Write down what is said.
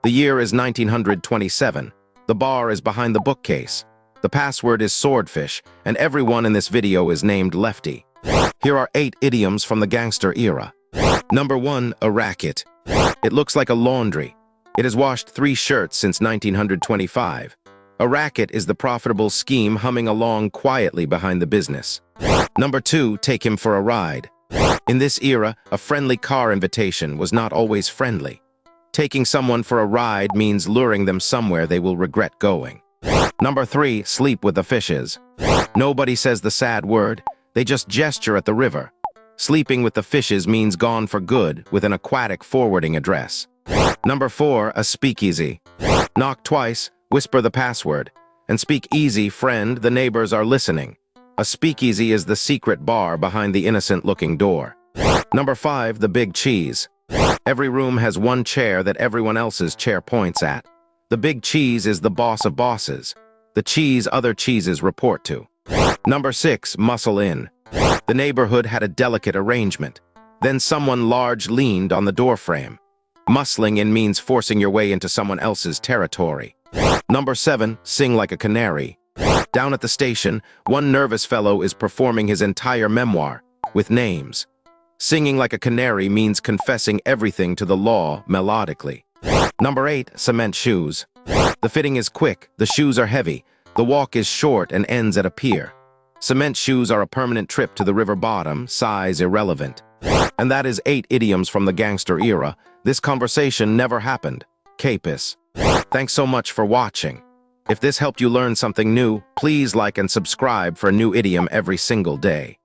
The year is 1927. The bar is behind the bookcase. The password is swordfish, and everyone in this video is named Lefty. Here are 8 idioms from the gangster era. Number 1, a racket. It looks like a laundry. It has washed 3 shirts since 1925. A racket is the profitable scheme humming along quietly behind the business. Number 2, take him for a ride. In this era, a friendly car invitation was not always friendly. Taking someone for a ride means luring them somewhere they will regret going. Number 3, sleep with the fishes. Nobody says the sad word, they just gesture at the river. Sleeping with the fishes means gone for good with an aquatic forwarding address. Number 4, a speakeasy. Knock twice, whisper the password, and speak easy, friend, the neighbors are listening. A speakeasy is the secret bar behind the innocent-looking door. Number 5, the big cheese. Every room has one chair that everyone else's chair points at. The big cheese is the boss of bosses. The cheese other cheeses report to. Number 6, muscle in. The neighborhood had a delicate arrangement. Then someone large leaned on the doorframe. Muscling in means forcing your way into someone else's territory. Number 7, sing like a canary. Down at the station, one nervous fellow is performing his entire memoir, with names. Singing like a canary means confessing everything to the law melodically. Number 8, cement shoes. The fitting is quick, the shoes are heavy, the walk is short and ends at a pier. Cement shoes are a permanent trip to the river bottom, size irrelevant. And that is 8 idioms from the gangster era. This conversation never happened. Capus. Thanks so much for watching. If this helped you learn something new, please like and subscribe for a new idiom every single day.